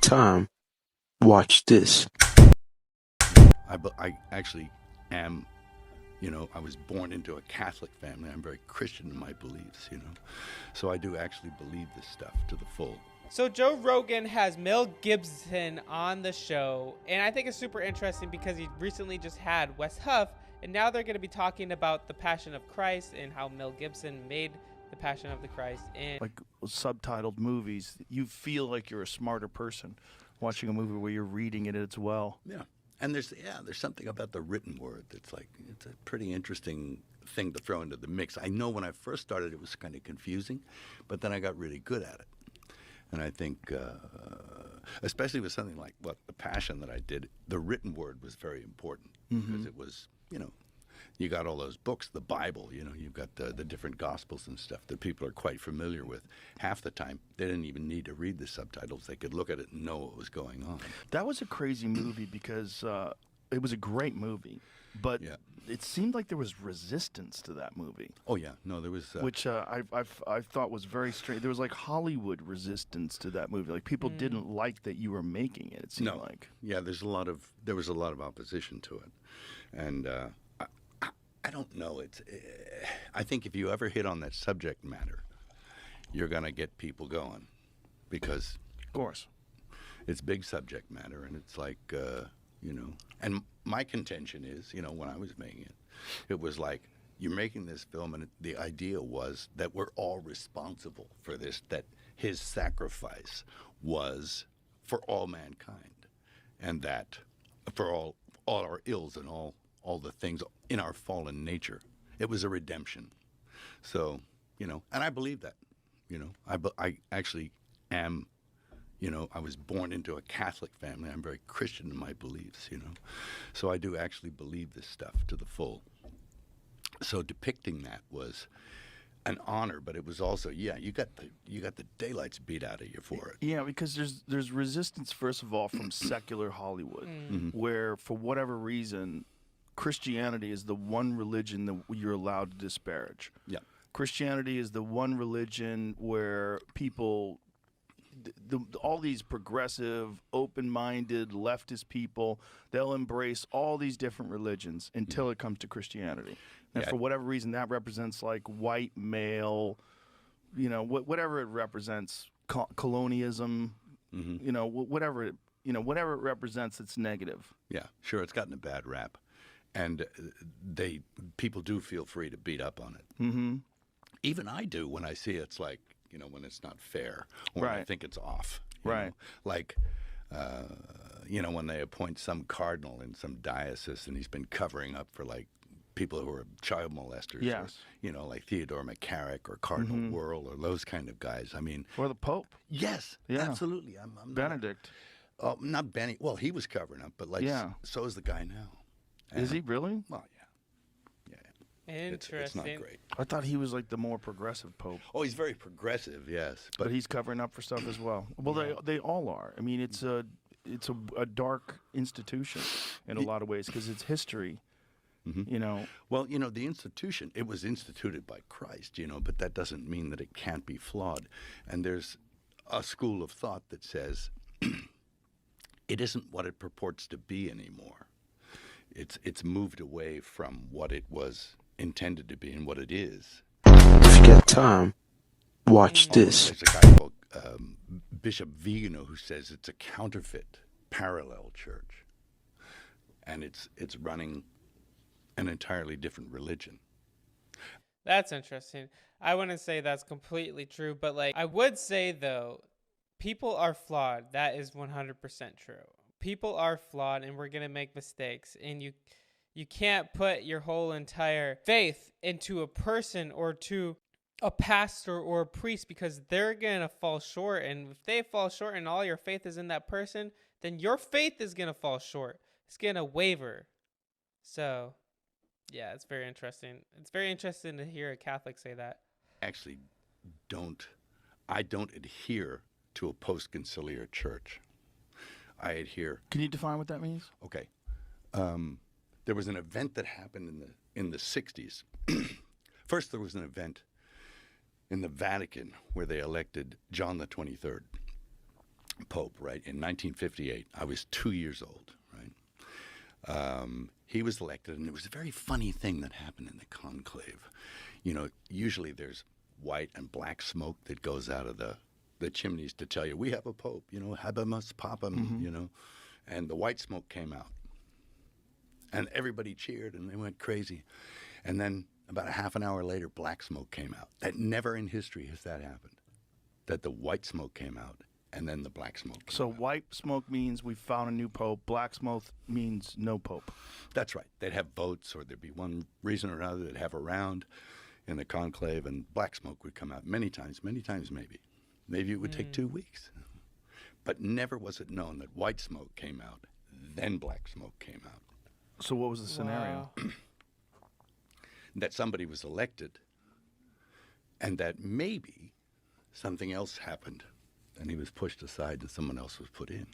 time, watch this. I actually am, I was born into a Catholic family. I'm very Christian in my beliefs, So I do actually believe this stuff to the full. So Joe Rogan has Mel Gibson on the show, and I think it's super interesting because he recently just had Wes Huff, and now they're going to be talking about the Passion of Christ and how Mel Gibson made the Passion of the Christ. And like subtitled movies, you feel like you're a smarter person watching a movie where you're reading it as well. Yeah. And there's something about the written word that's it's a pretty interesting thing to throw into the mix. I know when I first started it was kind of confusing, but then I got really good at it. And I think, especially with something like the Passion that I did, the written word was very important because it was, you got all those books, the Bible, you've got the different Gospels and stuff that people are quite familiar with. Half the time, they didn't even need to read the subtitles. They could look at it and know what was going on. That was a crazy movie because it was a great movie, but it seemed like there was resistance to that movie. Oh, yeah. No, there was... which I thought was very strange. There was like Hollywood resistance to that movie. Like people didn't like that you were making it, it seemed like. Yeah, there was a lot of opposition to it. And... I don't know. I think if you ever hit on that subject matter, you're going to get people going because, of course, it's big subject matter. And it's and my contention is, when I was making it, it was like you're making this film and the idea was that we're all responsible for this, that his sacrifice was for all mankind and that for all our ills and all the things in our fallen nature. It was a redemption. So, and I believe that, I actually am, I was born into a Catholic family. I'm very Christian in my beliefs, So I do actually believe this stuff to the full. So depicting that was an honor, but it was also, you got the daylights beat out of you for it. Yeah, because there's resistance, first of all, from secular Hollywood, where for whatever reason, Christianity is the one religion that you're allowed to disparage. Yeah. Christianity is the one religion where people, all these progressive, open-minded, leftist people, they'll embrace all these different religions until it comes to Christianity. And for whatever reason, that represents like white male, whatever it represents, colonialism, whatever it represents, it's negative. Yeah, sure, it's gotten a bad rap. And people do feel free to beat up on it. Mm-hmm. Even I do when I see it's like, when it's not fair or when I think it's off. Right. Like, when they appoint some cardinal in some diocese and he's been covering up for like people who are child molesters. Yes. Or, like Theodore McCarrick or Cardinal Wuerl or those kind of guys. I mean. Or the Pope. Yes, absolutely. I'm Benedict. Not Benny. Well, he was covering up, but so is the guy now. Is he really? Well, yeah. Interesting. It's not great. I thought he was like the more progressive pope. Oh, he's very progressive, yes. But he's covering up for stuff as well. Well, they all are. I mean, it's a dark institution in a lot of ways because it's history. Well, the institution, it was instituted by Christ, but that doesn't mean that it can't be flawed. And there's a school of thought that says it isn't what it purports to be anymore. It's moved away from what it was intended to be and what it is. If you got time, watch this. There's a guy called Bishop Vigano who says it's a counterfeit parallel church. And it's running an entirely different religion. That's interesting. I wouldn't say that's completely true, but I would say though, people are flawed. That is 100% true. People are flawed and we're going to make mistakes, and you can't put your whole entire faith into a person or to a pastor or a priest because they're going to fall short. And if they fall short and all your faith is in that person, then your faith is going to fall short. It's going to waver. So, yeah, it's very interesting. It's very interesting to hear a Catholic say that. Actually, I don't adhere to a post-conciliar church. I adhere. Can you define what that means? Okay. There was an event that happened in the 60s. First, there was an event in the Vatican where they elected John the 23rd. Pope, right, in 1958. I was 2 years old, right? He was elected, and it was a very funny thing that happened in the conclave. You know, usually there's white and black smoke that goes out of the chimneys to tell you, we have a pope, you know, habemus papam, you know. And the white smoke came out. And everybody cheered, and they went crazy. And then about a half an hour later, black smoke came out. That never in history has that happened, that the white smoke came out, and then the black smoke came So out. white smoke means we found a new pope. Black smoke means no pope. That's right. They'd have votes, or there'd be one reason or another they'd have a round in the conclave, and black smoke would come out many times maybe. Maybe it would take 2 weeks. But never was it known that white smoke came out, then black smoke came out. So what was the scenario? Wow. That somebody was elected, and that maybe something else happened, and he was pushed aside and someone else was put in.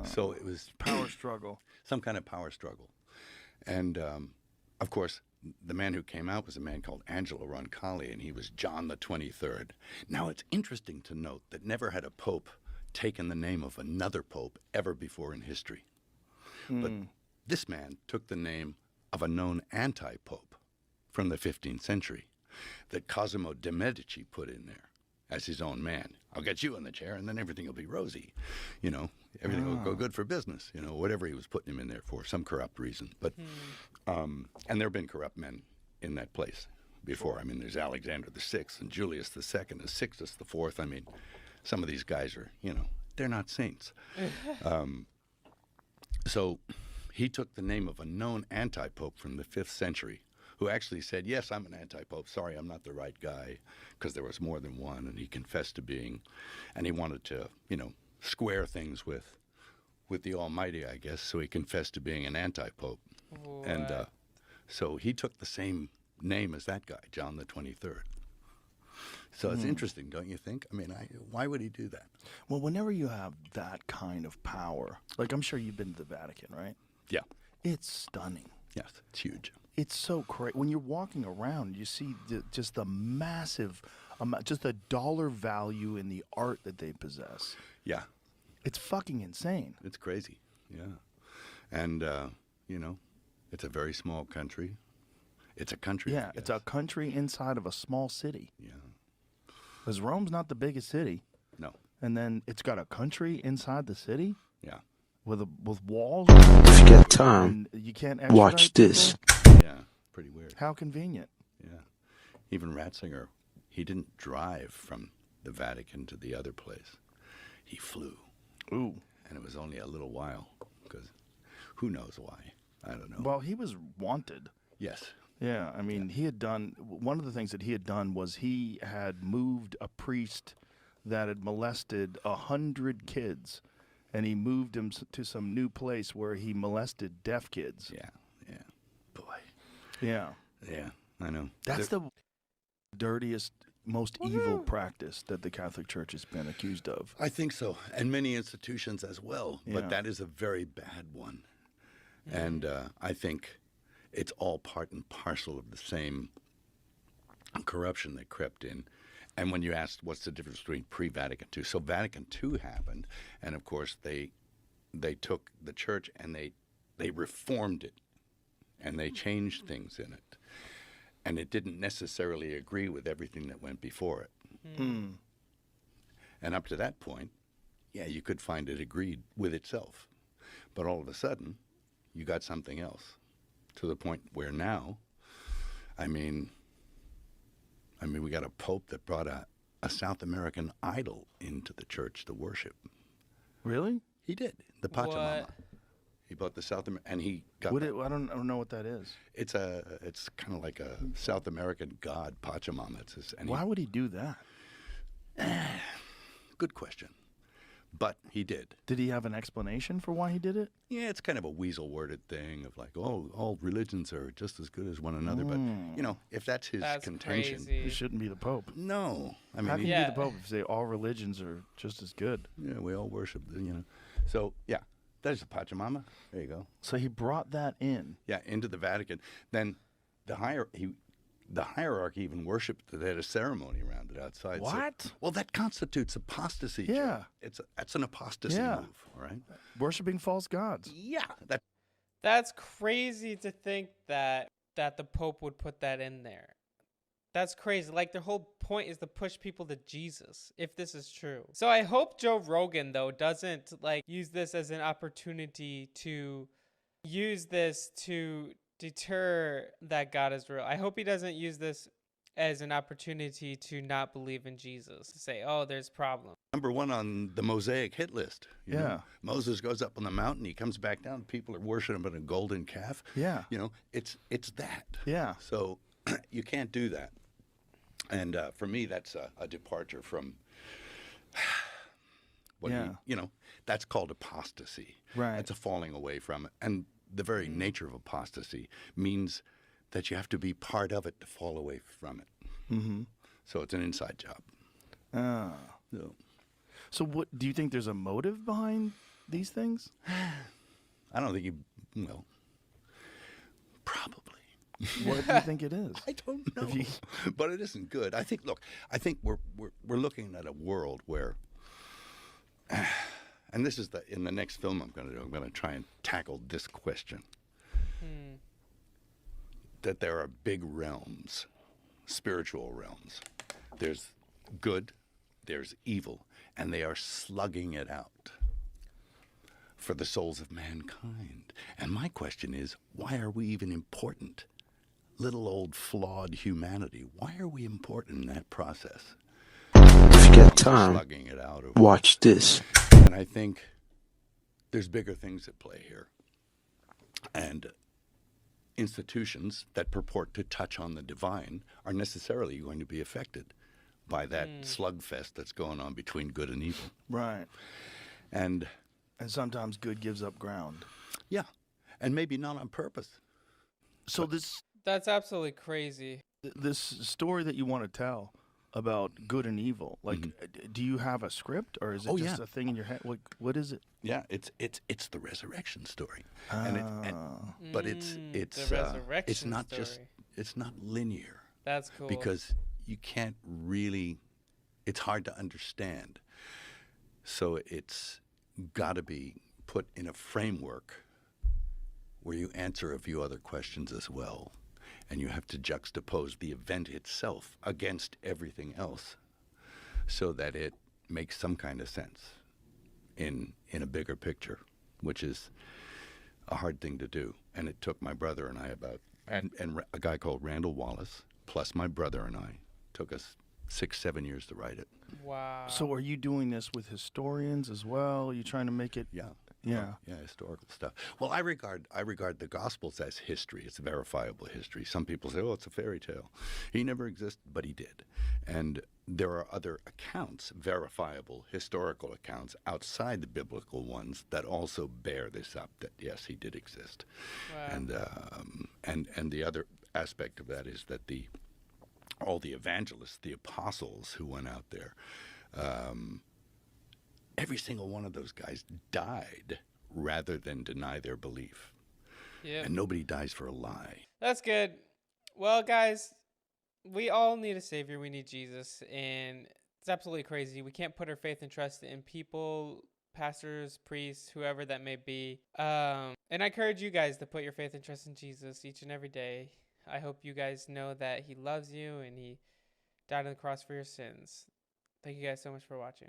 So it was Power struggle. some kind of power struggle. And, of course, the man who came out was a man called Angelo Roncalli, and he was John the 23rd. Now, it's interesting to note that never had a pope taken the name of another pope ever before in history. But this man took the name of a known anti-pope from the 15th century that Cosimo de' Medici put in there as his own man. I'll get you in the chair, and then everything will be rosy. You know, everything will go good for business, you know, whatever he was putting him in there for, some corrupt reason. But and there have been corrupt men in that place before. I mean, there's Alexander VI and Julius II and Sixtus IV. I mean, some of these guys are, you know, they're not saints. So he took the name of a known anti-pope from the 5th century who actually said, yes, I'm an anti-pope. Sorry, I'm not the right guy, because there was more than one, and he confessed to being, and he wanted to, you know, square things with the Almighty, I guess, so he confessed to being an anti-pope. And so he took the same name as that guy, John the 23rd. So it's interesting, don't you think? I mean, why would he do that? Well, whenever you have that kind of power, like I'm sure you've been to the Vatican, right? Yeah. It's stunning. Yes, it's huge. It's so crazy. When you're walking around, you see just the massive amount, just the dollar value in the art that they possess. Yeah, It's fucking insane. it's crazy. Yeah. And, you know, it's a very small country. It's a country. Yeah, I it's a guess. country inside of a small city. Yeah. Because Rome's not the biggest city, No. and then it's got a country inside the city Yeah. with walls. If you get time, And you can't watch extradite this. people? Yeah. Pretty weird. How convenient. Yeah. Even Ratzinger, he didn't drive from the Vatican to the other place. He flew. Ooh. And it was only a little while, because who knows why? I don't know. Well, he was wanted. Yes. Yeah, I mean, he had done one of the things that he had done was he had moved a priest that had molested 100 kids, and he moved him to some new place where he molested deaf kids. Yeah. Yeah. Boy. Yeah, Yeah. I know. that's the dirtiest, most evil practice that the Catholic Church has been accused of. I think so, and many institutions as well. Yeah. But that is a very bad one, and I think it's all part and parcel of the same corruption that crept in. And when you asked what's the difference between pre-Vatican II, so Vatican II happened, and of course they took the church and they reformed it, and they changed things in it, and it didn't necessarily agree with everything that went before it. And up to that point, yeah, you could find it agreed with itself. But all of a sudden, you got something else, to the point where now, I mean, we got a pope that brought a South American idol into the church to worship. Really? He did. The Pachamama. What? He brought the South American, and he got What I don't know what that is. it's kind of like a South American god, Pachamama. Why would he do that? Good question. But he did. Did he have an explanation for why he did it? Yeah, it's kind of a weasel-worded thing of like, oh, all religions are just as good as one another. But, you know, if that's his That's contention. He crazy. shouldn't be the Pope. No. I How mean, can you Yeah. be the Pope if you say all religions are just as good? yeah, we all worship, you know. So, yeah, there's the Pachamama. There you go. So he brought that in. Yeah, into the Vatican. Then he the hierarchy even worshipped. They had a ceremony around it outside. So, What? well, that constitutes apostasy. Yeah. Jay. That's an apostasy Yeah. move. All right. Worshipping false gods. Yeah. That's crazy to think that the Pope would put that in there. That's crazy. Like, the whole point is to push people to Jesus, if this is true. So I hope Joe Rogan, though, doesn't like use this as an opportunity to use this to deter that God is real. I hope he doesn't use this as an opportunity to not believe in Jesus, to say, oh, there's problems. Number one on the Mosaic hit list. You Yeah. know? Moses goes up on the mountain. He comes back down. People are worshiping a golden calf. Yeah. You know, it's that. Yeah. So you can't do that. And for me, that's a departure from that's called apostasy. Right. It's a falling away from it. And the very nature of apostasy means that you have to be part of it to fall away from it. Mm-hmm. So it's an inside job. Ah. So, So what do you think there's a motive behind these things? I don't think probably. What do you think it is? I don't know, but it isn't good. I think we're looking at a world where, and this is in the next film I'm going to do. I'm going to try and tackle this question. That there are big realms, spiritual realms. There's good, there's evil, and they are slugging it out for the souls of mankind. And my question is, why are we even important? Little old flawed humanity. Why are we important in that process? If you get time, Slugging it out. watch this. And I think there's bigger things at play here. And institutions that purport to touch on the divine are necessarily going to be affected by that slugfest that's going on between good and evil. Right. And sometimes good gives up ground. yeah, and maybe not on purpose. So That's absolutely crazy. this story that you want to tell about good and evil, like, do you have a script, or is it just a thing in your head? What is it? Yeah, it's the resurrection story, but it's The resurrection it's not story. it's not linear. That's cool. Because you can't really, it's hard to understand. So it's got to be put in a framework where you answer a few other questions as well. And you have to juxtapose the event itself against everything else so that it makes some kind of sense in a bigger picture, which is a hard thing to do. And it took my brother and I and a guy called Randall Wallace, plus my brother and I, took us 6-7 years to write it. Wow. So are you doing this with historians as well? Are you trying to make it? Yeah. Yeah. Yeah, historical stuff. Well, I regard the Gospels as history. It's verifiable history. Some people say, oh, it's a fairy tale. He never existed, but he did. And there are other accounts, verifiable historical accounts outside the biblical ones that also bear this up, that yes, he did exist. Wow. And the other aspect of that is that all the evangelists, the apostles who went out there, every single one of those guys died rather than deny their belief. Yeah. And nobody dies for a lie. That's good. Well, guys, we all need a savior. We need Jesus. And it's absolutely crazy. We can't put our faith and trust in people, pastors, priests, whoever that may be. And I encourage you guys to put your faith and trust in Jesus each and every day. I hope you guys know that he loves you and he died on the cross for your sins. Thank you guys so much for watching.